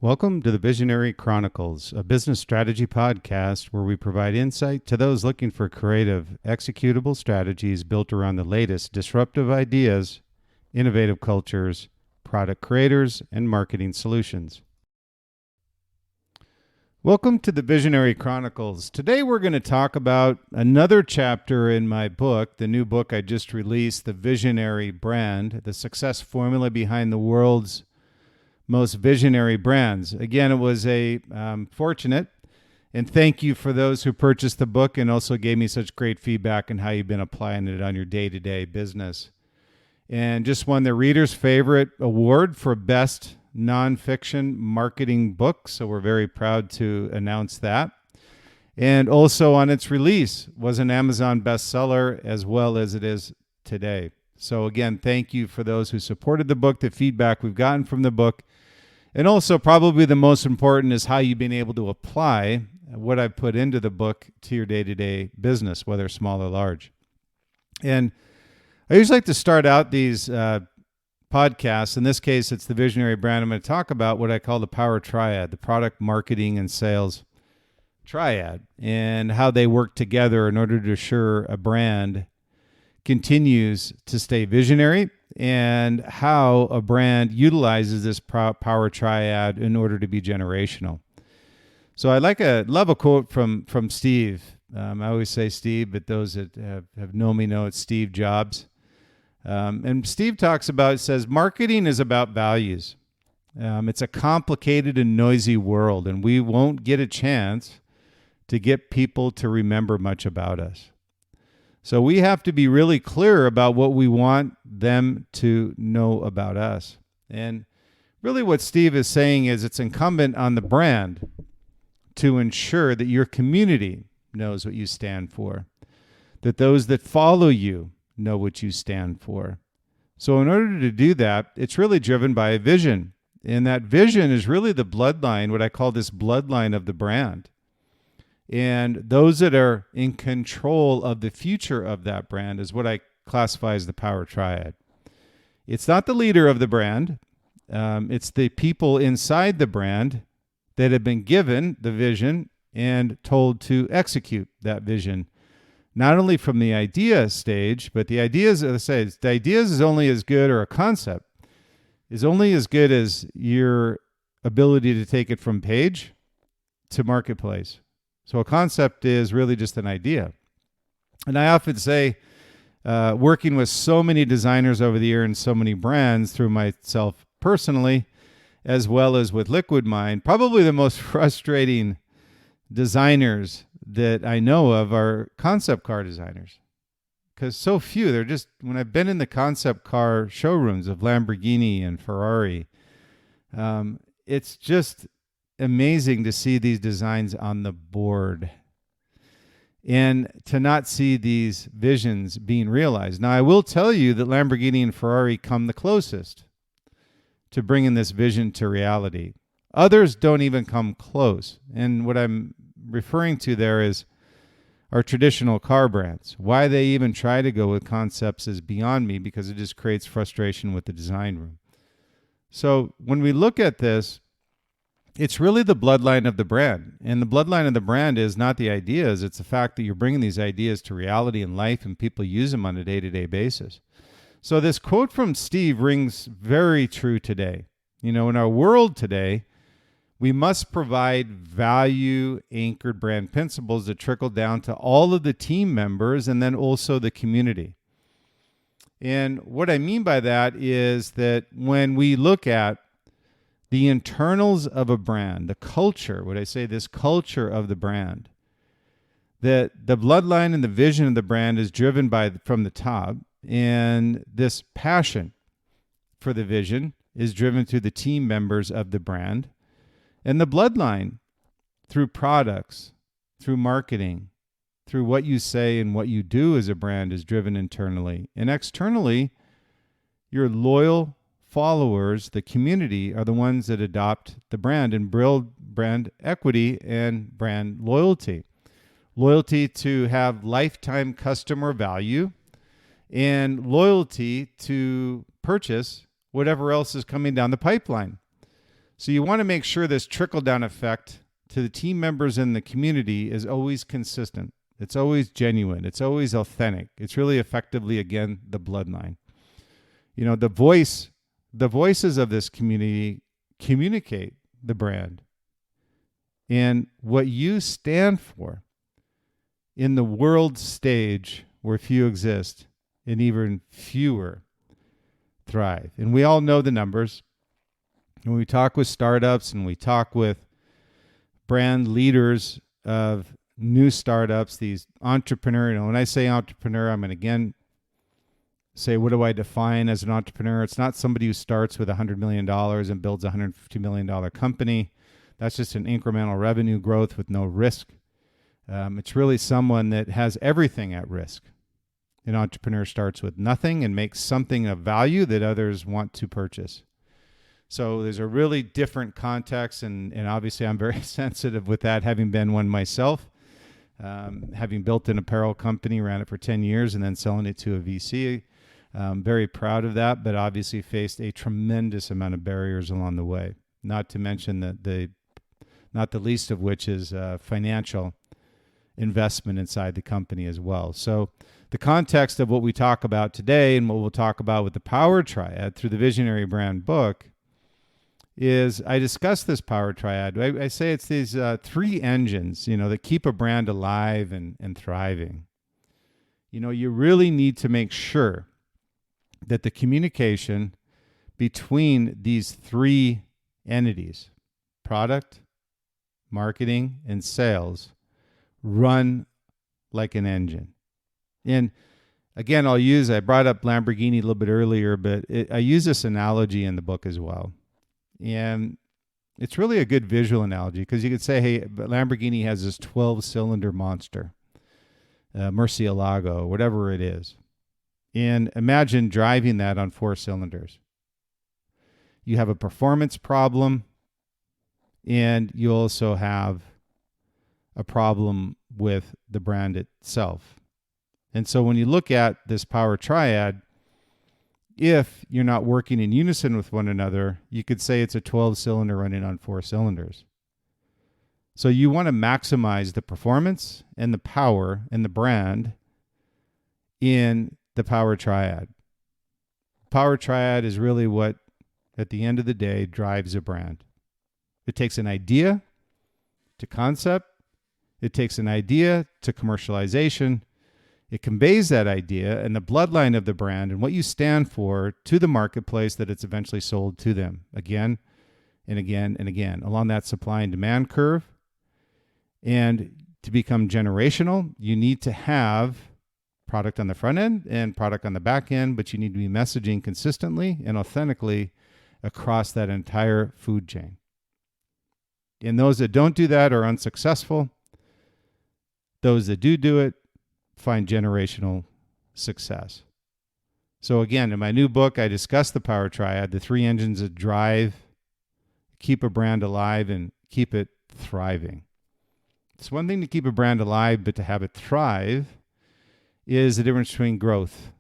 Welcome to the Visionary Chronicles, a business strategy podcast where we provide insight to those looking for creative, executable strategies built around the latest disruptive ideas, innovative cultures, product creators, and marketing solutions. Welcome to the Visionary Chronicles. Today we're going to talk about another chapter in my book, the new book I just released, The Visionary Brand, the success formula behind the world's most visionary brands. Again, it was fortunate, and thank you for those who purchased the book and also gave me such great feedback on how you've been applying it on your day-to-day business. And just won the Reader's Favorite Award for Best Nonfiction Marketing Book, so we're very proud to announce that. And also on its release was an Amazon bestseller as well as it is today. So again, thank you for those who supported the book, the feedback we've gotten from the book. And also probably the most important is how you've been able to apply what I've put into the book to your day-to-day business, whether small or large. And I usually like to start out these podcasts. In this case, it's the Visionary Brand. I'm going to talk about what I call the Power Triad, the product, marketing, and sales triad, and how they work together in order to assure a brand continues to stay visionary, and how a brand utilizes this power triad in order to be generational. So I love a quote from Steve. I always say Steve, but those that have known me know it's Steve Jobs. And Steve says, marketing is about values. It's a complicated and noisy world, and we won't get a chance to get people to remember much about us. So we have to be really clear about what we want them to know about us. And really what Steve is saying is it's incumbent on the brand to ensure that your community knows what you stand for, that those that follow you know what you stand for. So in order to do that, it's really driven by a vision. And that vision is really the bloodline, what I call this bloodline of the brand. And those that are in control of the future of that brand is what I classify as the power triad. It's not the leader of the brand. It's the people inside the brand that have been given the vision and told to execute that vision. Not only from the idea stage, but the ideas, as I say, the ideas is only as good, or a concept is only as good as your ability to take it from page to marketplace. So a concept is really just an idea. And I often say, working with so many designers over the year and so many brands through myself personally, as well as with Liquid Mind, probably the most frustrating designers that I know of are concept car designers. Because so few, when I've been in the concept car showrooms of Lamborghini and Ferrari, it's just amazing to see these designs on the board and to not see these visions being realized. Now, I will tell you that Lamborghini and Ferrari come the closest to bringing this vision to reality. Others don't even come close. And what I'm referring to there is our traditional car brands. Why they even try to go with concepts is beyond me, because it just creates frustration with the design room. So when we look at this, it's really the bloodline of the brand. And the bloodline of the brand is not the ideas. It's the fact that you're bringing these ideas to reality in life and people use them on a day-to-day basis. So this quote from Steve rings very true today. You know, in our world today, we must provide value-anchored brand principles that trickle down to all of the team members and then also the community. And what I mean by that is that when we look at the internals of a brand, the culture, this culture of the brand, that the bloodline and the vision of the brand is driven from the top, and this passion for the vision is driven through the team members of the brand, and the bloodline through products, through marketing, through what you say and what you do as a brand is driven internally. And externally, your loyal followers, the community, are the ones that adopt the brand and build brand equity and brand loyalty. Loyalty to have lifetime customer value, and loyalty to purchase whatever else is coming down the pipeline. So you want to make sure this trickle-down effect to the team members in the community is always consistent. It's always genuine. It's always authentic. It's really effectively, again, the bloodline. You know, the voices of this community communicate the brand and what you stand for in the world stage where few exist and even fewer thrive. And we all know the numbers. When we talk with startups and we talk with brand leaders of new startups, these entrepreneurs, when I say entrepreneur, I'm going to again say, what do I define as an entrepreneur? It's not somebody who starts with $100 million and builds a $150 million company. That's just an incremental revenue growth with no risk. It's really someone that has everything at risk. An entrepreneur starts with nothing and makes something of value that others want to purchase. So there's a really different context, and obviously I'm very sensitive with that, having been one myself, having built an apparel company, ran it for 10 years, and then selling it to a VC. Very proud of that, but obviously faced a tremendous amount of barriers along the way, not to mention not the least of which is financial investment inside the company as well. So the context of what we talk about today and what we'll talk about with the Power Triad through the Visionary Brand book is I discuss this Power Triad. I say it's these three engines, that keep a brand alive and thriving. You really need to make sure that the communication between these three entities, product, marketing, and sales, run like an engine. And again, I brought up Lamborghini a little bit earlier, but I use this analogy in the book as well. And it's really a good visual analogy because you could say, hey, Lamborghini has this 12-cylinder monster, Murcielago, whatever it is. And imagine driving that on 4 cylinders. You have a performance problem, and you also have a problem with the brand itself. And so when you look at this Power Triad, if you're not working in unison with one another, you could say it's a 12-cylinder running on 4 cylinders. So you want to maximize the performance and the power and the brand in the Power Triad. Power Triad is really what, at the end of the day, drives a brand. It takes an idea to concept. It takes an idea to commercialization. It conveys that idea and the bloodline of the brand and what you stand for to the marketplace that it's eventually sold to them again and again and again along that supply and demand curve. And to become generational, you need to have product on the front end and product on the back end, but you need to be messaging consistently and authentically across that entire food chain. And those that don't do that are unsuccessful. Those that do it find generational success. So again, in my new book, I discuss the Power Triad, the three engines that drive, keep a brand alive, and keep it thriving. It's one thing to keep a brand alive, but to have it thrive is the difference between growth.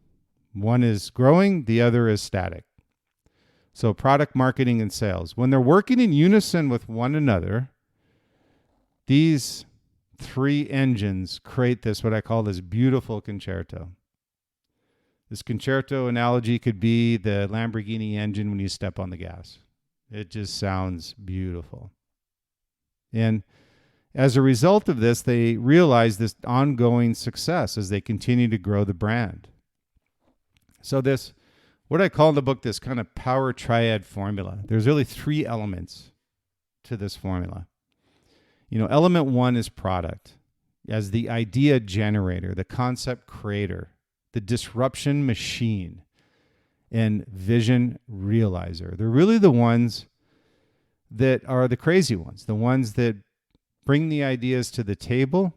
One is growing, the other is static. So product, marketing, and sales. When they're working in unison with one another, these three engines create this, what I call this beautiful concerto. This concerto analogy could be the Lamborghini engine when you step on the gas. It just sounds beautiful. And as a result of this, they realize this ongoing success as they continue to grow the brand. So this, what I call in the book, this kind of Power Triad formula. There's really three elements to this formula. Element one is product as the idea generator, the concept creator, the disruption machine, and vision realizer. They're really the ones that are the crazy ones, the ones that bring the ideas to the table,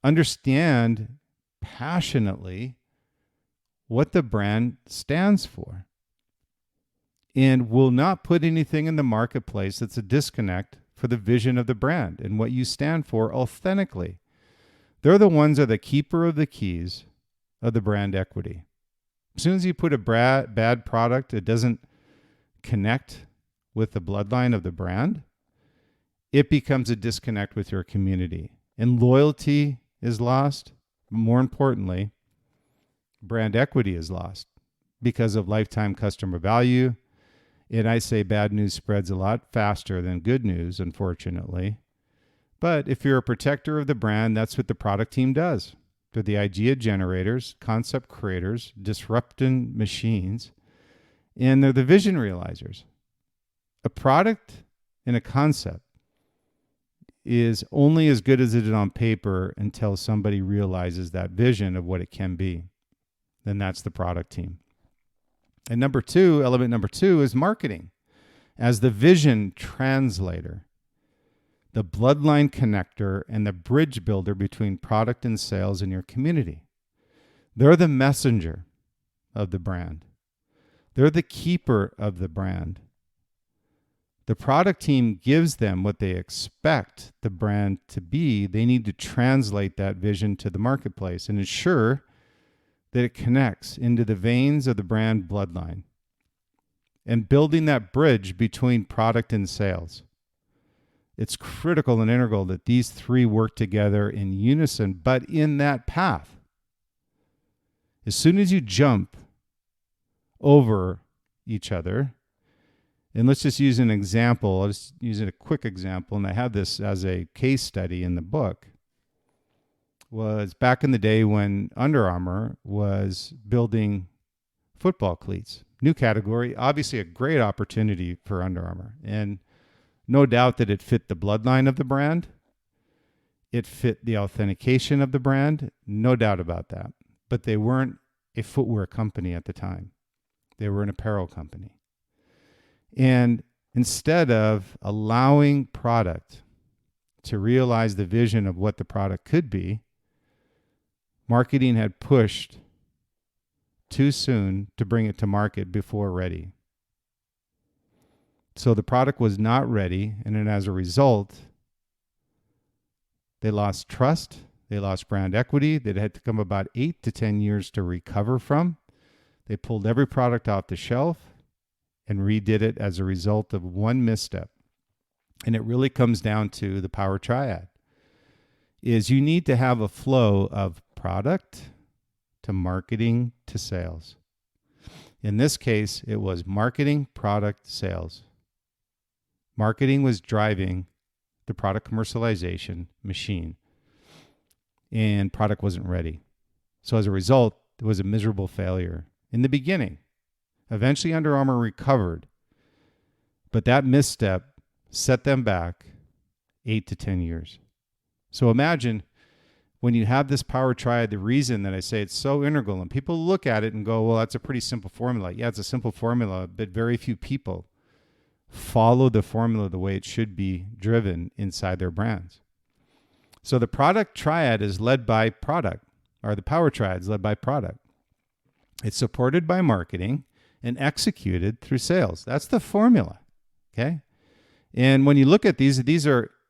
understand passionately what the brand stands for, and will not put anything in the marketplace that's a disconnect for the vision of the brand and what you stand for authentically. They're the ones that are the keeper of the keys of the brand equity. As soon as you put a bad product, it doesn't connect with the bloodline of the brand, it becomes a disconnect with your community. And loyalty is lost. More importantly, brand equity is lost because of lifetime customer value. And I say bad news spreads a lot faster than good news, unfortunately. But if you're a protector of the brand, that's what the product team does. They're the idea generators, concept creators, disrupting machines, and they're the vision realizers. A product and a concept is only as good as it is on paper until somebody realizes that vision of what it can be. Then that's the product team. And element number two is marketing as the vision translator, the bloodline connector, and the bridge builder between product and sales in your community. They're the messenger of the brand. They're the keeper of the brand. The product team gives them what they expect the brand to be. They need to translate that vision to the marketplace and ensure that it connects into the veins of the brand bloodline and building that bridge between product and sales. It's critical and integral that these three work together in unison, but in that path. As soon as you jump over each other, and let's just use an example. I'll just use a quick example, and I have this as a case study in the book. Was back in the day when Under Armour was building football cleats. New category, obviously a great opportunity for Under Armour. And no doubt that it fit the bloodline of the brand. It fit the authentication of the brand. No doubt about that. But they weren't a footwear company at the time. They were an apparel company. And instead of allowing product to realize the vision of what the product could be, marketing had pushed too soon to bring it to market before ready. So the product was not ready, and then as a result, they lost trust, they lost brand equity that had to come about 8 to 10 years to recover from. They pulled every product off the shelf and redid it as a result of one misstep. And it really comes down to the power triad. Is you need to have a flow of product to marketing to sales. In this case, it was marketing, product, sales. Marketing was driving the product commercialization machine, and product wasn't ready. So as a result, it was a miserable failure in the beginning. Eventually, Under Armour recovered, but that misstep set them back 8 to 10 years. So imagine when you have this power triad, the reason that I say it's so integral, and people look at it and go, well, that's a pretty simple formula. Yeah, it's a simple formula, but very few people follow the formula the way it should be driven inside their brands. So the product triad is led by product, or the power triad is led by product. It's supported by marketing and executed through sales. That's the formula, okay? And when you look at these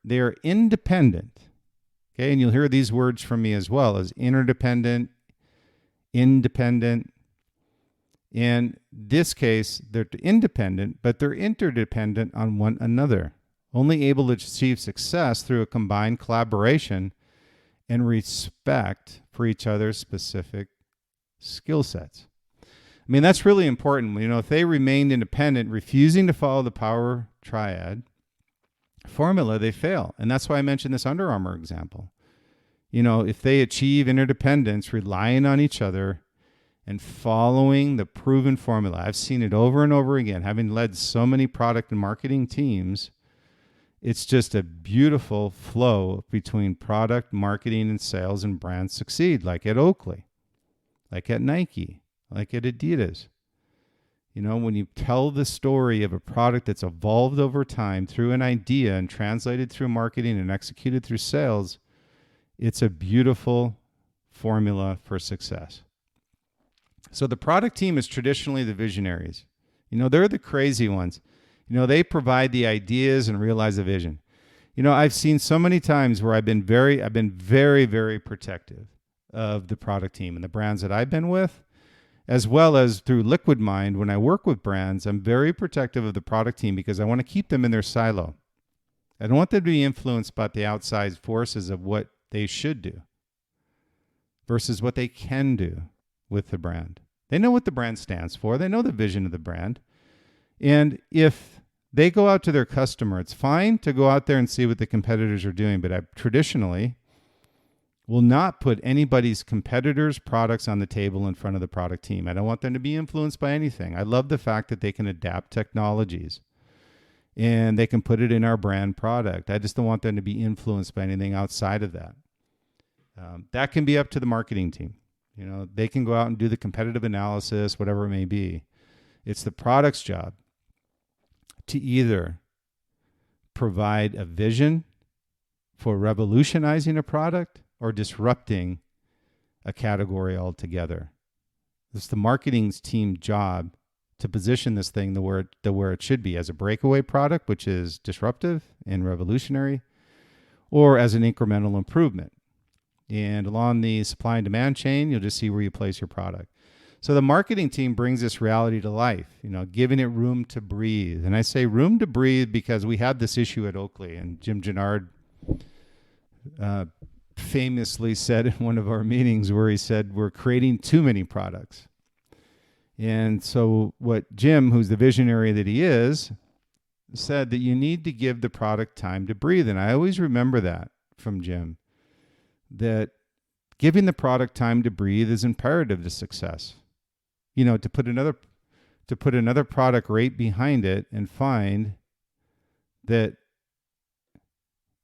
they are independent, okay? And you'll hear these words from me as well as interdependent, independent. In this case, they're independent, but they're interdependent on one another, only able to achieve success through a combined collaboration and respect for each other's specific skill sets. I mean, that's really important. You know, if they remained independent, refusing to follow the power triad formula, they fail. And that's why I mentioned this Under Armour example. You know, if they achieve interdependence, relying on each other and following the proven formula, I've seen it over and over again, having led so many product and marketing teams. It's just a beautiful flow between product, marketing, and sales, and brands succeed, like at Oakley, like at Nike, like at Adidas. You know, when you tell the story of a product that's evolved over time through an idea and translated through marketing and executed through sales, it's a beautiful formula for success. So the product team is traditionally the visionaries. You know, they're the crazy ones. You know, they provide the ideas and realize the vision. You know, I've seen so many times where I've been very, very protective of the product team and the brands that I've been with. as well as through Liquid Mind. When I work with brands, I'm very protective of the product team because I want to keep them in their silo. I don't want them to be influenced by the outside forces of what they should do versus what they can do with the brand. They know what the brand stands for. They know the vision of the brand. And if they go out to their customer, it's fine to go out there and see what the competitors are doing, but I traditionally will not put anybody's competitors' products on the table in front of the product team. I don't want them to be influenced by anything. I love the fact that they can adapt technologies and they can put it in our brand product. I just don't want them to be influenced by anything outside of that. That can be up to the marketing team. You know, they can go out and do the competitive analysis, whatever it may be. It's the product's job to either provide a vision for revolutionizing a product or disrupting a category altogether. It's the marketing team's job to position this thing where it should be, as a breakaway product, which is disruptive and revolutionary, or as an incremental improvement. And along the supply and demand chain, you'll just see where you place your product. So the marketing team brings this reality to life, you know, giving it room to breathe. And I say room to breathe because we had this issue at Oakley, and Jim Gennard famously said in one of our meetings where he said, we're creating too many products. And so what Jim, who's the visionary that he is, said that you need to give the product time to breathe. And I always remember that from Jim, that giving the product time to breathe is imperative to success. You know, to put another product right behind it and find that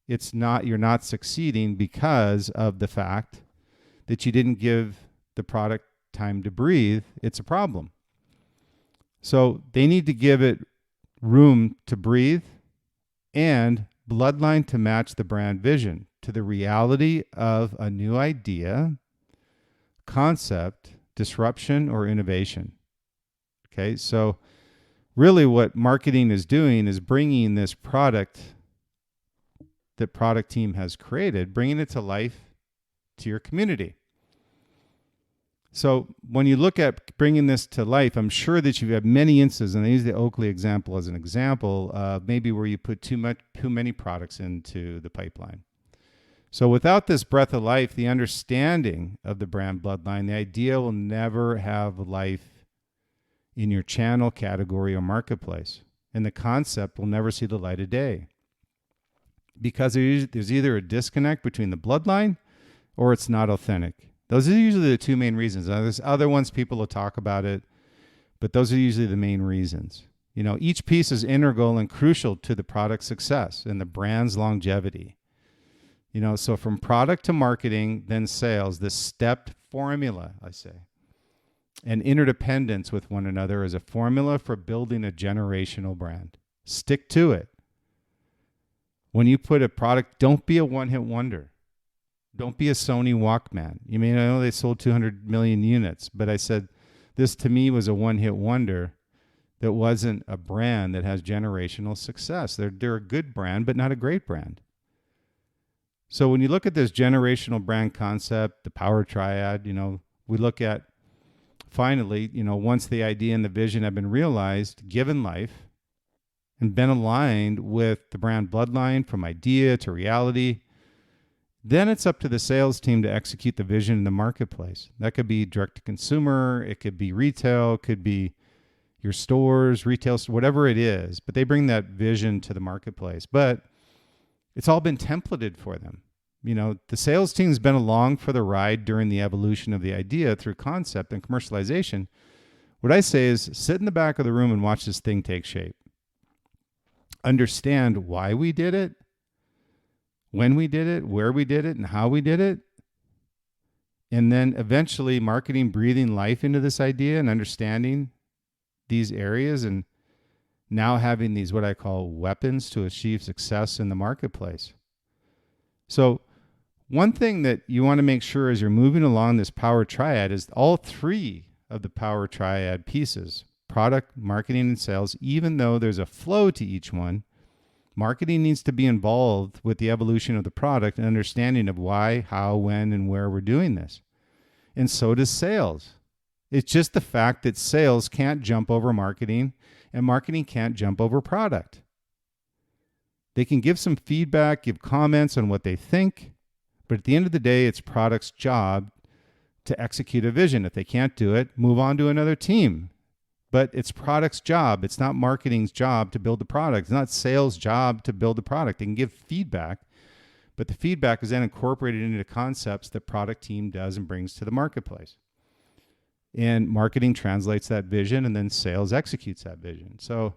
you're not succeeding because of the fact that you didn't give the product time to breathe, it's a problem. So they need to give it room to breathe and bloodline to match the brand vision to the reality of a new idea, concept, disruption, or innovation. Okay, so really what marketing is doing is bringing this product that product team has created, bringing it to life to your community. So when you look at bringing this to life, I'm sure that you have many instances, and I use the Oakley example as an example of maybe where you put too many products into the pipeline. So without this breath of life, the understanding of the brand bloodline, the idea will never have life in your channel, category, or marketplace. And the concept will never see the light of day. Because there's either a disconnect between the bloodline or it's not authentic. Those are usually the two main reasons. Now, there's other ones people will talk about it, but those are usually the main reasons. You know, each piece is integral and crucial to the product's success and the brand's longevity. You know, so from product to marketing, then sales, this stepped formula, I say, and interdependence with one another is a formula for building a generational brand. Stick to it. When you put a product, don't be a one-hit wonder. Don't be a Sony Walkman. You may know they sold 200 million units, but I said this to me was a one-hit wonder that wasn't a brand that has generational success. They're a good brand, but not a great brand. So when you look at this generational brand concept, the power triad, you know, we look at finally, you know, once the idea and the vision have been realized, given life, and been aligned with the brand bloodline from idea to reality, then it's up to the sales team to execute the vision in the marketplace. That could be direct to consumer, it could be retail, it could be your stores, retail, whatever it is, but they bring that vision to the marketplace. But it's all been templated for them. You know, the sales team's been along for the ride during the evolution of the idea through concept and commercialization. What I say is sit in the back of the room and watch this thing take shape. Understand why we did it, when we did it, where we did it, and how we did it. And then eventually marketing, breathing life into this idea and understanding these areas, and now having these what I call weapons to achieve success in the marketplace. So one thing that you want to make sure as you're moving along this power triad is all three of the power triad pieces, product, marketing, and sales, even though there's a flow to each one, marketing needs to be involved with the evolution of the product and understanding of why, how, when, and where we're doing this. And so does sales. It's just the fact that sales can't jump over marketing and marketing can't jump over product. They can give some feedback, give comments on what they think, but at the end of the day, it's product's job to execute a vision. If they can't do it, move on to another team. But it's product's job. It's not marketing's job to build the product. It's not sales' job to build the product. They can give feedback, but the feedback is then incorporated into concepts that product team does and brings to the marketplace. And marketing translates that vision, and then sales executes that vision. So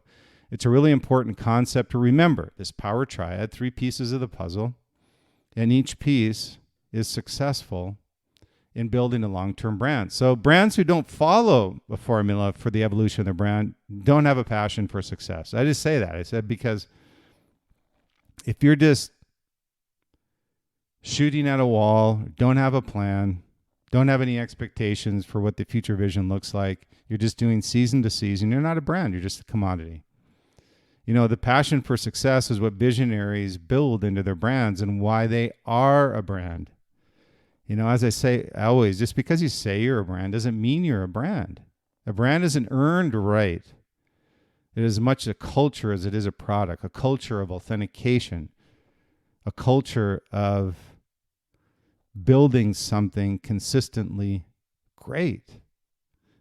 it's a really important concept to remember. This power triad, 3 pieces of the puzzle, and each piece is successful in building a long-term brand. So brands who don't follow a formula for the evolution of their brand don't have a passion for success. I just say that. I said because if you're just shooting at a wall, don't have a plan, don't have any expectations for what the future vision looks like, you're just doing season to season, you're not a brand, you're just a commodity. You know, the passion for success is what visionaries build into their brands and why they are a brand. You know, as I say always, just because you say you're a brand doesn't mean you're a brand. A brand is an earned right. It is as much a culture as it is a product, a culture of authentication, a culture of building something consistently great.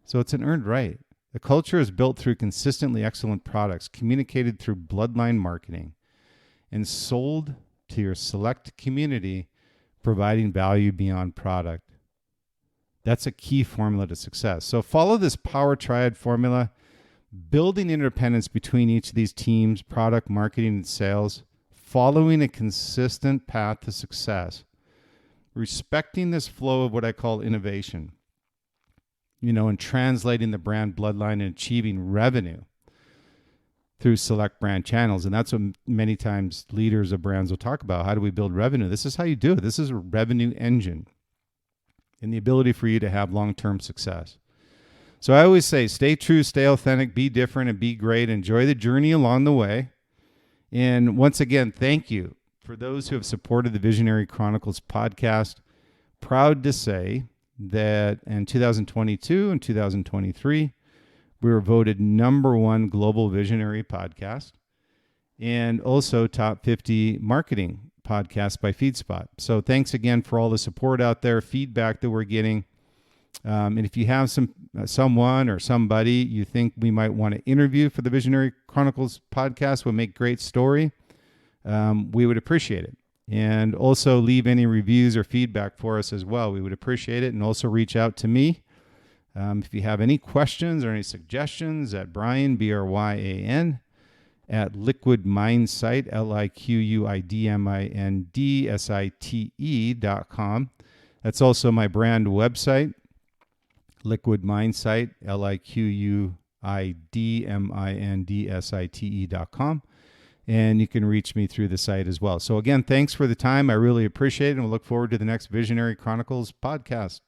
So it's an earned right. The culture is built through consistently excellent products, communicated through bloodline marketing, and sold to your select community, providing value beyond product. That's a key formula to success. So follow this power triad formula, building interdependence between each of these teams, product, marketing, and sales, following a consistent path to success, respecting this flow of what I call innovation, you know, and translating the brand bloodline and achieving revenue through select brand channels. And that's what many times leaders of brands will talk about. How do we build revenue? This is how you do it. This is a revenue engine and the ability for you to have long-term success. So I always say, stay true, stay authentic, be different, and be great. Enjoy the journey along the way. And once again, thank you for those who have supported the Visionary Chronicles podcast. Proud to say that in 2022 and 2023, we were voted #1 global visionary podcast and also top 50 marketing podcast by FeedSpot. So thanks again for all the support out there, feedback that we're getting. And if you have someone or somebody you think we might want to interview for the Visionary Chronicles podcast, would make great story, we would appreciate it. And also leave any reviews or feedback for us as well. We would appreciate it. And also reach out to me. If you have any questions or any suggestions at Bryan, Bryan, at liquidmindsite, liquidmindsite.com. That's also my brand website, Liquid Mindsite, liquidmindsite.com. And you can reach me through the site as well. So again, thanks for the time. I really appreciate it, and we'll look forward to the next Visionary Chronicles podcast.